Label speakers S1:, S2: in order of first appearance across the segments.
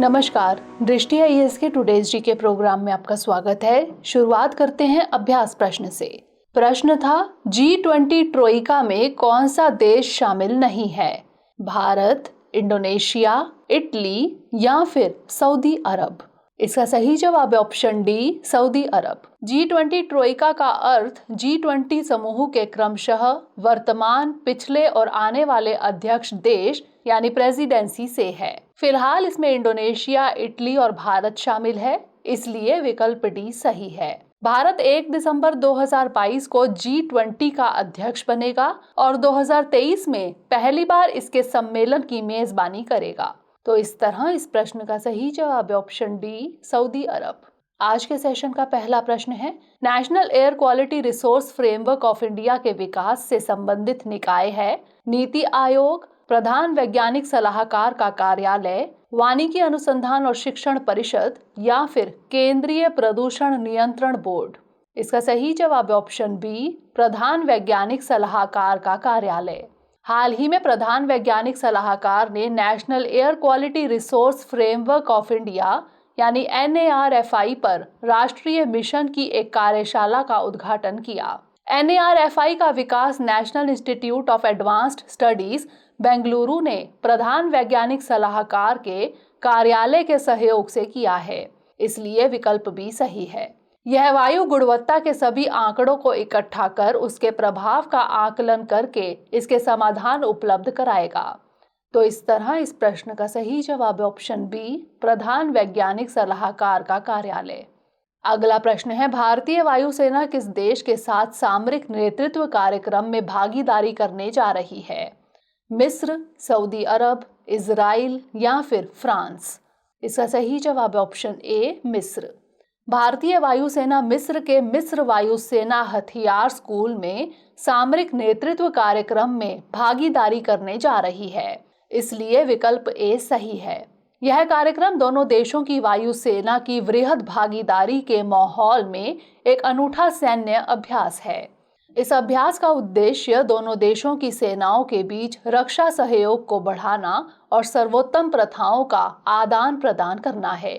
S1: नमस्कार, दृष्टि आईएएस के टुडेज जी के प्रोग्राम में आपका स्वागत है। शुरुआत करते हैं अभ्यास प्रश्न से। प्रश्न था, G20 ट्रोइका में कौन सा देश शामिल नहीं है? भारत, इंडोनेशिया, इटली या फिर सऊदी अरब। इसका सही जवाब है ऑप्शन डी, सऊदी अरब। G20 ट्रोइका का अर्थ G20 समूह के क्रमशः वर्तमान, पिछले और आने वाले अध्यक्ष देश यानी प्रेसिडेंसी से है। फिलहाल इसमें इंडोनेशिया, इटली और भारत शामिल है, इसलिए विकल्प डी सही है। भारत 1 दिसंबर 2022 को G20 का अध्यक्ष बनेगा और 2023 में पहली बार इसके सम्मेलन की मेजबानी करेगा। तो इस तरह इस प्रश्न का सही जवाब है ऑप्शन डी, सऊदी अरब। आज के सेशन का पहला प्रश्न है, national air quality resource framework of India के विकास से संबंधित निकाय है नीति आयोग, प्रधान वैज्ञानिक सलाहकार का कार्यालय, वानिकी अनुसंधान और शिक्षण परिषद या फिर केंद्रीय प्रदूषण नियंत्रण बोर्ड। इसका सही जवाब है ऑप्शन बी, प्रधान वैज्ञानिक सलाहकार का कार्यालय। हाल ही में प्रधान वैज्ञानिक सलाहकार ने national air quality resource framework of India यानी NARFI पर राष्ट्रीय मिशन की एक कार्यशाला का उद्घाटन किया। NARFI का विकास national institute of advanced studies Bengaluru ने प्रधान वैज्ञानिक सलाहकार के कार्यालय के सहयोग से किया है, इसलिए विकल्प बी सही है। यह वायु गुणवत्ता के सभी आंकड़ों को इकट्ठा कर उसके प्रभाव का आकलन करके इसके समाधान उपलब्ध कराएगा। तो इस तरह इस प्रश्न का सही जवाब है ऑप्शन बी, प्रधान वैज्ञानिक सलाहकार का कार्यालय। अगला प्रश्न है, भारतीय वायुसेना किस देश के साथ सामरिक नेतृत्व कार्यक्रम में भागीदारी करने जा रही है? मिस्र, सऊदी अरब, इजराइल या फिर फ्रांस। इसका सही जवाब है ऑप्शन ए, मिस्र। भारतीय वायुसेना मिस्र के मिस्र वायुसेना हथियार स्कूल में सामरिक नेतृत्व कार्यक्रम में भागीदारी करने जा रही है, इसलिए विकल्प ए सही है। यह कार्यक्रम दोनों देशों की वायुसेना की वृहद भागीदारी के माहौल में एक अनूठा सैन्य अभ्यास है। इस अभ्यास का उद्देश्य दोनों देशों की सेनाओं के बीच रक्षा सहयोग को बढ़ाना और सर्वोत्तम प्रथाओं का आदान प्रदान करना है।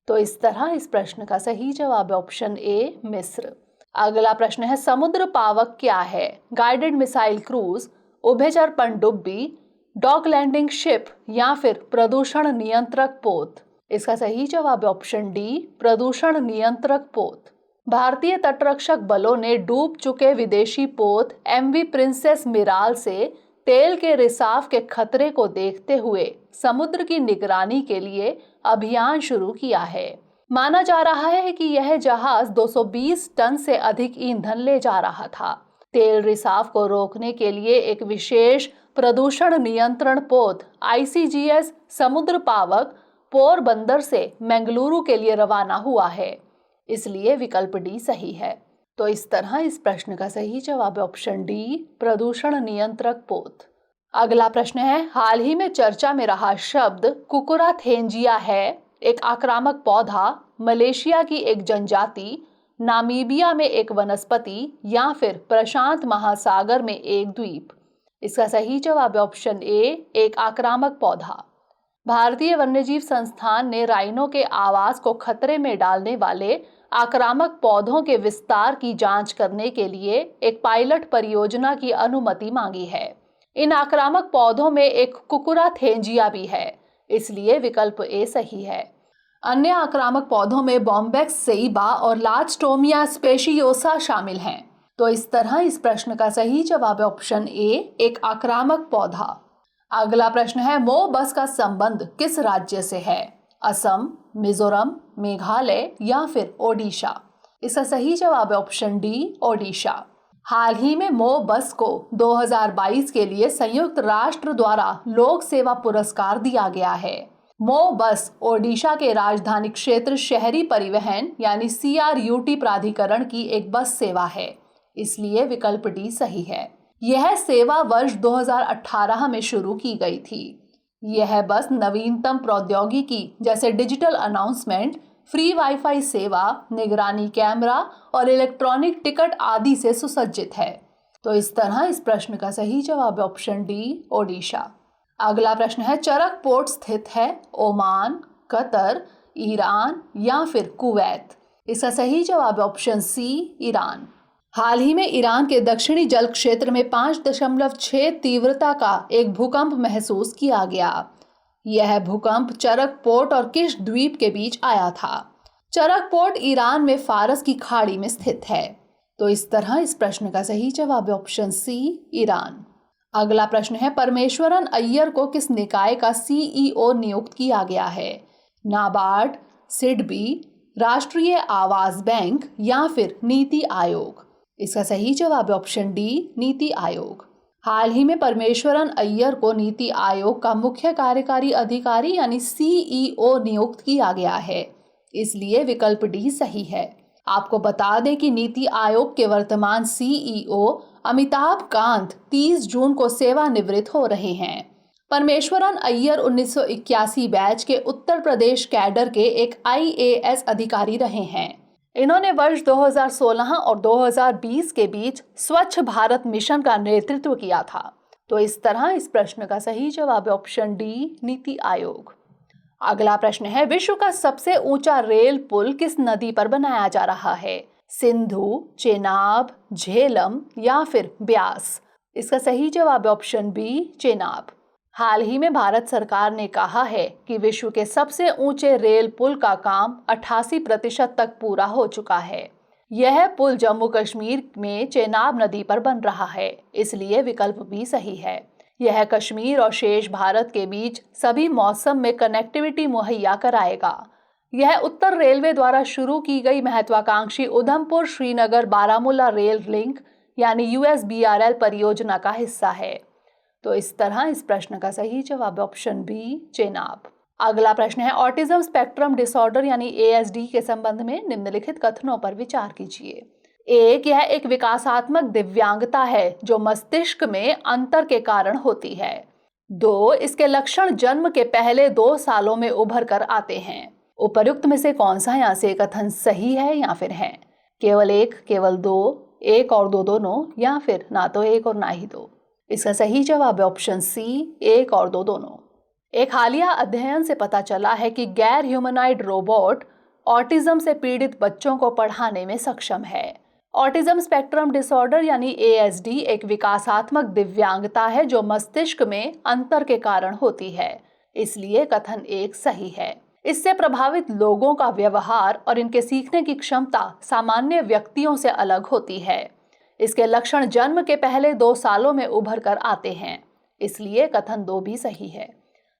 S1: तो इस तरह इस प्रश्न का सही जवाब है ऑप्शन ए, मिस्र। अगला प्रश्न है, समुद्र पावक क्या है? गाइडेड मिसाइल क्रूज, उभयचर पनडुब्बी, डॉक लैंडिंग शिप या फिर प्रदूषण नियंत्रक पोत। इसका सही जवाब है ऑप्शन डी, प्रदूषण नियंत्रक पोत। भारतीय तटरक्षक बलों ने डूब चुके विदेशी पोत MV प्रिंसेस मिराल से तेल के रिसाव के खतरे को देखते हुए समुद्र की निगरानी के लिए अभियान शुरू किया है। माना जा रहा है कि यह जहाज 220 टन से अधिक ईंधन ले जा रहा था। तेल रिसाव को रोकने के लिए एक विशेष प्रदूषण नियंत्रण पोत ICGS समुद्र पावक पोरबंदर से मंगलुरु के लिए रवाना हुआ है, इसलिए विकल्प डी सही है। तो इस तरह इस प्रश्न का सही जवाब है ऑप्शन डी, प्रदूषण नियंत्रक पोत। अगला प्रश्न है, हाल ही में चर्चा में रहा शब्द कुकुराथेंजिया है एक आक्रामक पौधा, मलेशिया की एक जनजाति, नामीबिया में एक वनस्पति या फिर प्रशांत महासागर में एक द्वीप। इसका सही जवाब है ऑप्शन ए, एक आक्रामक पौधा। भारतीय वन्यजीव संस्थान ने राइनो के आवास को खतरे में डालने वाले आक्रामक पौधों के विस्तार की जांच करने के लिए एक पायलट परियोजना की अनुमति मांगी है। इन आक्रामक पौधों में एक कुकुराथेंजिया भी है, इसलिए विकल्प ए सही है। अन्य आक्रामक पौधों में बॉम्बेक्स सेइबा और लाचटोमिया स्पेशियोसा शामिल हैं। तो इस तरह इस प्रश्न का सही जवाब है ऑप्शन ए, एक आक्रामक पौधा। अगला प्रश्न है, मोबस का संबंध किस राज्य से है? असम, मिजोरम, मेघालय या फिर ओडिशा। इसका सही जवाब है ऑप्शन डी, ओडिशा। हाल ही में मोबस को 2022 के लिए संयुक्त राष्ट्र द्वारा लोक सेवा पुरस्कार दिया गया है। मोबस ओडिशा के राजधानी क्षेत्र शहरी परिवहन यानी CRUT प्राधिकरण की एक बस सेवा है, इसलिए विकल्प डी सही है। यह सेवा वर्ष 2018 में शुरू की गई थी। यह बस नवीनतम प्रौद्योगिकी जैसे डिजिटल अनाउंसमेंट, फ्री वाईफाई सेवा, निगरानी कैमरा और इलेक्ट्रॉनिक टिकट आदि से सुसज्जित है। तो इस तरह इस प्रश्न का सही जवाब है ऑप्शन डी, ओडिशा। अगला प्रश्न है, चरक पोर्ट स्थित है ओमान, कतर, ईरान या फिर कुवैत? इसका सही जवाब है ऑप्शन सी, ईरान। हाल ही में ईरान के दक्षिणी जल क्षेत्र में 5.6 तीव्रता का एक भूकंप महसूस किया गया। यह भूकंप चरक पोर्ट और किश द्वीप के बीच आया था। चरक पोर्ट ईरान में फारस की खाड़ी में स्थित है। तो इस तरह इस प्रश्न का सही जवाब है ऑप्शन सी, ईरान। अगला प्रश्न है, परमेश्वरन अय्यर को किस निकाय का सीईओ नियुक्त किया गया है? नाबार्ड, सिडबी, राष्ट्रीय आवास बैंक या फिर नीति आयोग? इसका सही जवाब है ऑप्शन डी, नीति आयोग। हाल ही में परमेश्वरन अय्यर को नीति आयोग का मुख्य कार्यकारी अधिकारी यानी सीईओ नियुक्त किया गया है, इसलिए विकल्प डी सही है। आपको बता दें कि नीति आयोग के वर्तमान सीईओ अमिताभ कांत 30 जून को सेवानिवृत्त हो रहे हैं। परमेश्वरन अय्यर 1981 बैच के उत्तर प्रदेश कैडर के एक आईएएस अधिकारी रहे हैं। इन्होंने वर्ष 2016 और 2020 के बीच स्वच्छ भारत मिशन का नेतृत्व किया था। तो इस तरह इस प्रश्न का सही जवाब है ऑप्शन डी, नीति आयोग। अगला प्रश्न है, विश्व का सबसे ऊंचा रेल पुल किस नदी पर बनाया जा रहा है? सिंधु, चेनाब, झेलम या फिर ब्यास? इसका सही जवाब है ऑप्शन बी, चेनाब। हाल ही में भारत सरकार ने कहा है कि विश्व के सबसे ऊंचे रेल पुल का काम 88% तक पूरा हो चुका है। यह पुल जम्मू कश्मीर में चेनाब नदी पर बन रहा है, इसलिए विकल्प बी सही है। यह कश्मीर और शेष भारत के बीच सभी मौसम में कनेक्टिविटी मुहैया कराएगा। यह उत्तर रेलवे द्वारा शुरू की गई महत्वाकांक्षी उधमपुर श्रीनगर बारामूला रेल लिंक यानी USBRL परियोजना का हिस्सा है। तो इस तरह इस प्रश्न का सही जवाब है ऑप्शन बी, चेनाब। अगला प्रश्न है, ऑटिज्म स्पेक्ट्रम डिसऑर्डर यानी ASD के संबंध में निम्नलिखित कथनों पर विचार कीजिए। एक, यह एक विकासात्मक दिव्यांगता है जो मस्तिष्क में अंतर के कारण होती है। 2, इसके लक्षण जन्म के पहले 2 सालों में उभर कर आते हैं। उपर्युक्त में से कौन सा यहाँ से कथन सही है या फिर है? केवल 1, केवल 2, 1 और 2 दोनों या फिर ना तो 1 और ना ही 2? इसका सही जवाब है ऑप्शन सी, 1 और 2 दोनों। एक हालिया अध्ययन से पता चला है कि गैर ह्यूमनॉइड रोबोट ऑटिज्म से पीड़ित बच्चों को पढ़ाने में सक्षम है। ऑटिज्म स्पेक्ट्रम डिसऑर्डर यानी ASD एक विकासात्मक दिव्यांगता है जो मस्तिष्क में अंतर के कारण होती है, इसलिए कथन 1 सही है। इससे प्रभावित लोगों का व्यवहार और इनके सीखने की क्षमता सामान्य व्यक्तियों से अलग होती है। इसके लक्षण जन्म के पहले 2 सालों में उभर कर आते हैं, इसलिए कथन 2 भी सही है।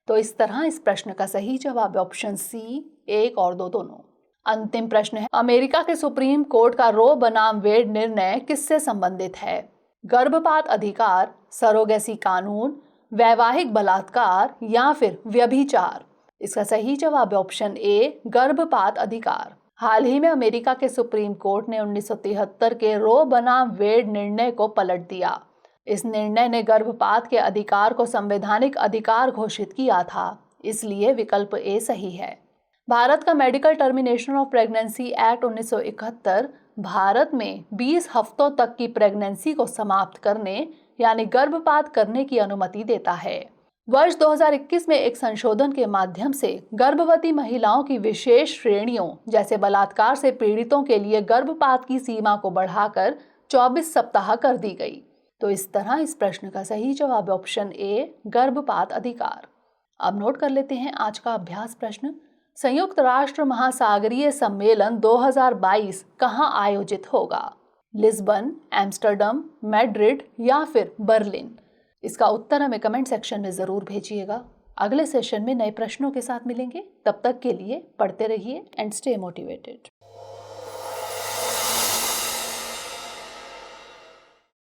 S1: तो इस तरह इस प्रश्न का सही जवाब है ऑप्शन सी, 1 और 2 दोनों। अंतिम प्रश्न है, अमेरिका के सुप्रीम कोर्ट का रो बनाम वेड निर्णय किससे संबंधित है? गर्भपात अधिकार, सरोगेसी कानून, वैवाहिक बलात्कार या फिर व्यभिचार? इसका सही जवाब है ऑप्शन ए, गर्भपात अधिकार। हाल ही में अमेरिका के सुप्रीम कोर्ट ने 1973 के रो बनाम वेड निर्णय को पलट दिया। इस निर्णय ने गर्भपात के अधिकार को संवैधानिक अधिकार घोषित किया था, इसलिए विकल्प ए सही है। भारत का medical termination of pregnancy act 1971 Bharat में 20 हफ्तों तक की प्रेगनेंसी को समाप्त करने यानी गर्भपात करने की अनुमति देता है। वर्ष 2021 में एक संशोधन के माध्यम से गर्भवती महिलाओं की विशेष श्रेणियों जैसे बलात्कार से पीड़ितों के लिए गर्भपात की सीमा को बढ़ाकर 24 सप्ताह कर दी गई। तो इस तरह इस प्रश्न का सही जवाब ऑप्शन ए, गर्भपात अधिकार। अब नोट कर लेते हैं आज का अभ्यास प्रश्न। संयुक्त राष्ट्र महासागरीय सम्मेलन 2022 कहाँ आयोजित होगा? लिस्बन, एम्स्टर्डम, मैड्रिड या फिर बर्लिन? इसका उत्तर हमें कमेंट सेक्शन में जरूर भेजिएगा। अगले सेशन में नए प्रश्नों के साथ मिलेंगे। तब तक के लिए पढ़ते रहिए एंड स्टे मोटिवेटेड।